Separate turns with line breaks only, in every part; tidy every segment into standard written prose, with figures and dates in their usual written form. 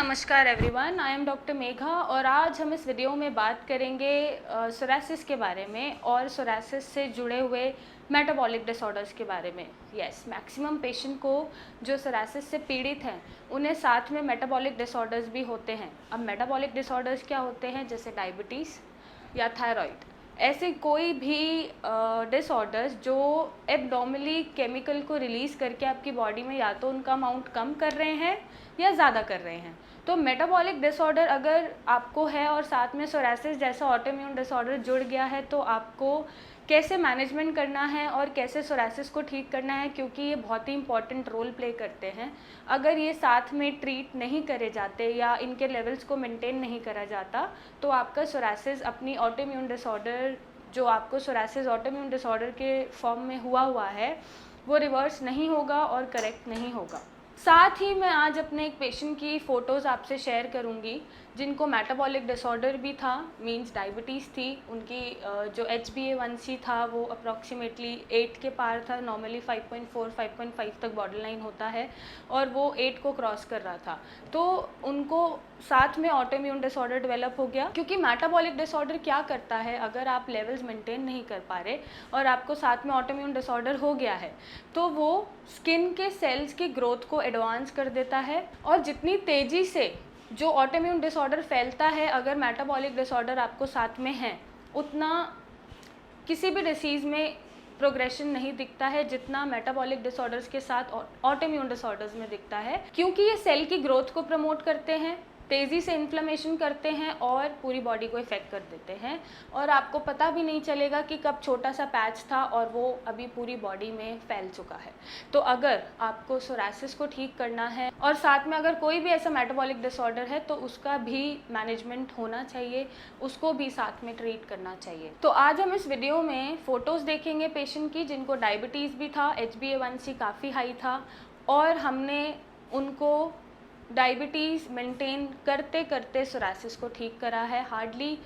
नमस्कार everyone, I am doctor Megha और आज हम इस वीडियो में बात करेंगे सोरासिस के बारे में और सोरासिस से जुड़े हुए मेटाबॉलिक डिसऑर्डर्स के बारे में। यस, मैक्सिमम पेशेंट को जो सोरासिस से पीड़ित हैं उन्हें साथ में मेटाबॉलिक डिसऑर्डर्स भी होते हैं। अब मेटाबॉलिक डिसऑर्डर्स क्या होते हैं? जैसे डायबिटीज़ या थायराइड, ऐसे कोई भी डिसऑर्डर्स जो एब्डोमिनली केमिकल को रिलीज़ करके आपकी बॉडी में या तो उनका अमाउंट कम कर रहे हैं या ज़्यादा कर रहे हैं। तो मेटाबॉलिक डिसऑर्डर अगर आपको है और साथ में सोरासिस जैसा ऑटोइम्यून डिसऑर्डर जुड़ गया है तो आपको कैसे मैनेजमेंट करना है और कैसे सोरासिस को ठीक करना है, क्योंकि ये बहुत ही इंपॉर्टेंट रोल प्ले करते हैं। अगर ये साथ में ट्रीट नहीं करे जाते या इनके लेवल्स को मेंटेन नहीं करा जाता तो आपका सोरासिस अपनी ऑटोइम्यून डिसऑर्डर, जो आपको सोरासिस ऑटोइम्यून डिसऑर्डर के फॉर्म में हुआ है, वो रिवर्स नहीं होगा और करेक्ट नहीं होगा। साथ ही मैं आज अपने एक पेशेंट की फ़ोटोज़ आपसे शेयर करूंगी जिनको मेटाबॉलिक डिसऑर्डर भी था, मींस डायबिटीज़ थी। उनकी जो HbA1c था वो अप्रॉक्सीमेटली 8 के पार था। नॉर्मली 5.4 5.5 तक बॉर्डर लाइन होता है और वो 8 को क्रॉस कर रहा था। तो उनको साथ में ऑटोइम्यून डिसऑर्डर डेवलप हो गया, क्योंकि मेटाबॉलिक डिसऑर्डर क्या करता है, अगर आप लेवल्स मेंटेन नहीं कर पा रहे और आपको साथ में ऑटोइम्यून डिसऑर्डर हो गया है तो वो स्किन के सेल्स की ग्रोथ को एडवांस कर देता है। और जितनी तेज़ी से जो ऑटोइम्यून डिसऑर्डर फैलता है, अगर मेटाबॉलिक डिसऑर्डर आपको साथ में है, उतना किसी भी डिसीज़ में प्रोग्रेशन नहीं दिखता है जितना मेटाबॉलिक डिसऑर्डर्स के साथ ऑटोइम्यून डिसऑर्डर्स में दिखता है, क्योंकि ये सेल की ग्रोथ को प्रमोट करते हैं, तेज़ी से इन्फ्लेमेशन करते हैं और पूरी बॉडी को इफ़ेक्ट कर देते हैं। और आपको पता भी नहीं चलेगा कि कब छोटा सा पैच था और वो अभी पूरी बॉडी में फैल चुका है। तो अगर आपको सोरासिस को ठीक करना है और साथ में अगर कोई भी ऐसा मेटाबॉलिक डिसऑर्डर है तो उसका भी मैनेजमेंट होना चाहिए, उसको भी साथ में ट्रीट करना चाहिए। तो आज हम इस वीडियो में फ़ोटोज़ देखेंगे पेशेंट की जिनको डायबिटीज़ भी था, HbA1c काफ़ी हाई था और हमने उनको डायबिटीज़ मेंटेन करते करते सोरासिस को ठीक करा है। हार्डली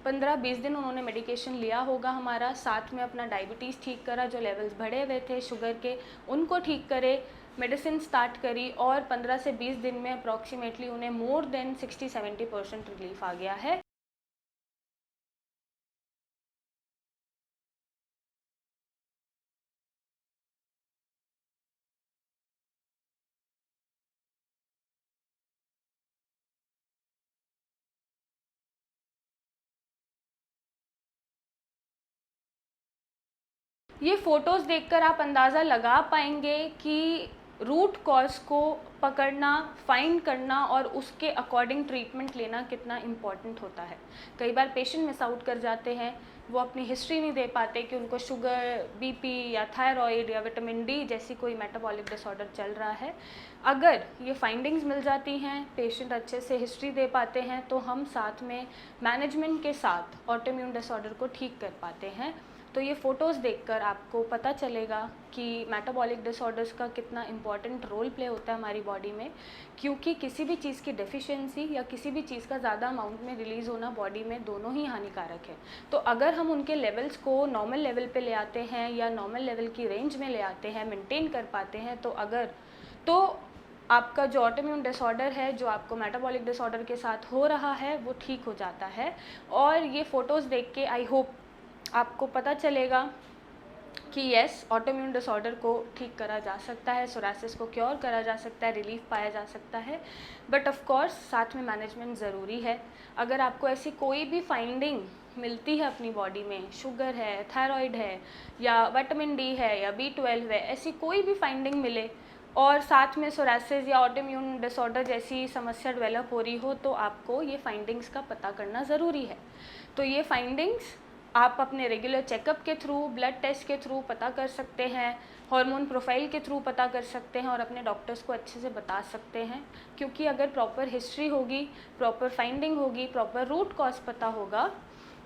15-20 दिन उन्होंने मेडिकेशन लिया होगा हमारा, साथ में अपना डायबिटीज़ ठीक करा, जो लेवल्स बढ़े हुए थे शुगर के उनको ठीक करे, मेडिसिन स्टार्ट करी और 15 से 20 दिन में अप्रॉक्सीमेटली उन्हें मोर देन 60-70% रिलीफ आ गया है। ये फ़ोटोज़ देखकर आप अंदाज़ा लगा पाएंगे कि रूट कॉज को पकड़ना, फाइंड करना और उसके अकॉर्डिंग ट्रीटमेंट लेना कितना इम्पॉर्टेंट होता है। कई बार पेशेंट मिस आउट कर जाते हैं, वो अपनी हिस्ट्री नहीं दे पाते कि उनको शुगर, बीपी या थायराइड या विटामिन डी जैसी कोई मेटाबॉलिक डिसऑर्डर चल रहा है। अगर ये फाइंडिंग्स मिल जाती हैं, पेशेंट अच्छे से हिस्ट्री दे पाते हैं, तो हम साथ में मैनेजमेंट के साथ ऑटोइम्यून डिसऑर्डर को ठीक कर पाते हैं। तो ये फ़ोटोज़ देखकर आपको पता चलेगा कि मेटाबॉलिक डिसऑर्डर्स का कितना इम्पॉर्टेंट रोल प्ले होता है हमारी बॉडी में, क्योंकि किसी भी चीज़ की डेफिशिएंसी या किसी भी चीज़ का ज़्यादा अमाउंट में रिलीज़ होना बॉडी में दोनों ही हानिकारक है। तो अगर हम उनके लेवल्स को नॉर्मल लेवल पे ले आते हैं या नॉर्मल लेवल की रेंज में ले आते हैं, मेंटेन कर पाते हैं, तो आपका जो ऑटोइम्यून डिसऑर्डर है, जो आपको मेटाबॉलिक डिसऑर्डर के साथ हो रहा है, वो ठीक हो जाता है। और ये फ़ोटोज़ देख के आई होप आपको पता चलेगा कि यस, ऑटोइम्यून डिसऑर्डर को ठीक करा जा सकता है, सोरासिस को क्योर करा जा सकता है, रिलीफ पाया जा सकता है। बट ऑफ कोर्स साथ में मैनेजमेंट ज़रूरी है। अगर आपको ऐसी कोई भी फाइंडिंग मिलती है अपनी बॉडी में, शुगर है, थायराइड है या विटामिन डी है या B12 है, ऐसी कोई भी फाइंडिंग मिले और साथ में सोरासिस या ऑटोइम्यून डिसऑर्डर जैसी समस्या डेवलप हो रही हो, तो आपको ये फाइंडिंग्स का पता करना ज़रूरी है। तो ये फाइंडिंग्स आप अपने रेगुलर चेकअप के थ्रू, ब्लड टेस्ट के थ्रू पता कर सकते हैं, हार्मोन प्रोफाइल के थ्रू पता कर सकते हैं और अपने डॉक्टर्स को अच्छे से बता सकते हैं। क्योंकि अगर प्रॉपर हिस्ट्री होगी, प्रॉपर फाइंडिंग होगी, प्रॉपर रूट कॉज पता होगा,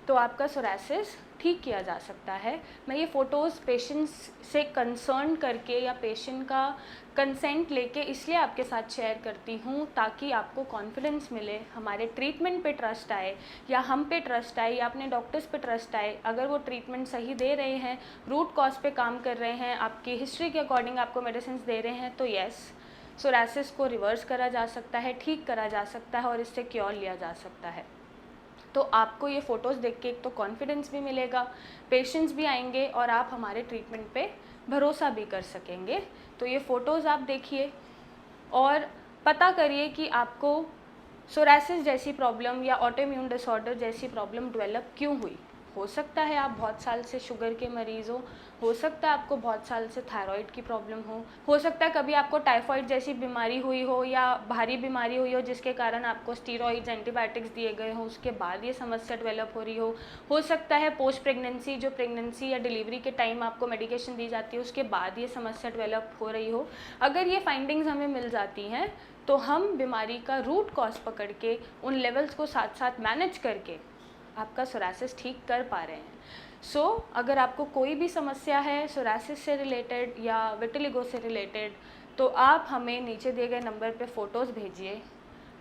तो आपका सोरासिस ठीक किया जा सकता है। मैं ये फ़ोटोज़ पेशेंट्स से कंसर्न करके या पेशेंट का कंसेंट लेके इसलिए आपके साथ शेयर करती हूँ ताकि आपको कॉन्फिडेंस मिले, हमारे ट्रीटमेंट पे ट्रस्ट आए या हम पे ट्रस्ट आए या अपने डॉक्टर्स पे ट्रस्ट आए। अगर वो ट्रीटमेंट सही दे रहे हैं, रूट कॉज पे काम कर रहे हैं, आपकी हिस्ट्री के अकॉर्डिंग आपको मेडिसिन दे रहे हैं, तो यस, सोरासिस को रिवर्स करा जा सकता है, ठीक करा जा सकता है और इससे क्योर लिया जा सकता है। तो आपको ये फ़ोटोज़ देख के एक तो कॉन्फिडेंस भी मिलेगा, पेशेंस भी आएंगे और आप हमारे ट्रीटमेंट पे भरोसा भी कर सकेंगे। तो ये फ़ोटोज़ आप देखिए और पता करिए कि आपको सोरासिस जैसी प्रॉब्लम या ऑटोइम्यून डिसऑर्डर जैसी प्रॉब्लम डेवलप क्यों हुई। हो सकता है आप बहुत साल से शुगर के मरीज़ हो सकता है आपको बहुत साल से थायराइड की प्रॉब्लम हो सकता है कभी आपको टाइफाइड जैसी बीमारी हुई हो या भारी बीमारी हुई हो जिसके कारण आपको स्टीरॉइड्स एंटीबायोटिक्स दिए गए हों, उसके बाद ये समस्या डेवलप हो रही हो सकता है पोस्ट प्रेगनेंसी, जो प्रेगनेंसी या डिलीवरी के टाइम आपको मेडिकेशन दी जाती है उसके बाद ये समस्या डेवलप हो रही हो। अगर ये फाइंडिंग्स हमें मिल जाती हैं तो हम बीमारी का रूट कॉज पकड़ के उन लेवल्स को साथ साथ मैनेज करके आपका सोरासिस ठीक कर पा रहे हैं। अगर आपको कोई भी समस्या है सोरासिस से रिलेटेड या विटिलिगो से रिलेटेड तो आप हमें नीचे दिए गए नंबर पे फ़ोटोज़ भेजिए,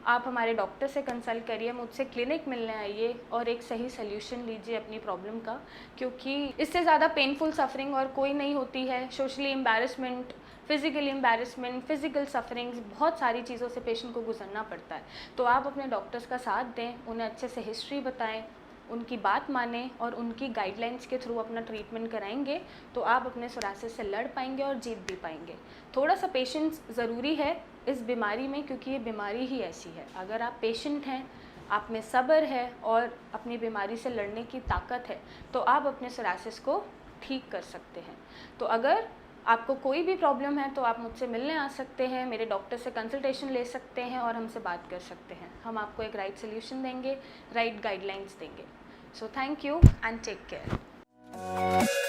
आप हमारे डॉक्टर से कंसल्ट करिए, मुझसे क्लिनिक मिलने आइए और एक सही सल्यूशन लीजिए अपनी प्रॉब्लम का, क्योंकि इससे ज़्यादा पेनफुल सफरिंग और कोई नहीं होती है। Socially embarrassment, physically embarrassment, physical sufferings, बहुत सारी चीज़ों से पेशेंट को गुजरना पड़ता है। तो आप अपने डॉक्टर्स का साथ दें, उन्हें अच्छे से हिस्ट्री बताएं, उनकी बात मानें और उनकी गाइडलाइंस के थ्रू अपना ट्रीटमेंट कराएंगे तो आप अपने सोरासिस से लड़ पाएंगे और जीत भी पाएंगे। थोड़ा सा पेशेंस ज़रूरी है इस बीमारी में, क्योंकि ये बीमारी ही ऐसी है। अगर आप पेशेंट हैं, आप में सब्र है और अपनी बीमारी से लड़ने की ताकत है तो आप अपने सोरासिस को ठीक कर सकते हैं। तो अगर आपको कोई भी प्रॉब्लम है तो आप मुझसे मिलने आ सकते हैं, मेरे डॉक्टर से कंसल्टेशन ले सकते हैं और हमसे बात कर सकते हैं। हम आपको एक राइट सोल्यूशन देंगे, राइट गाइडलाइंस देंगे। So thank you and take care.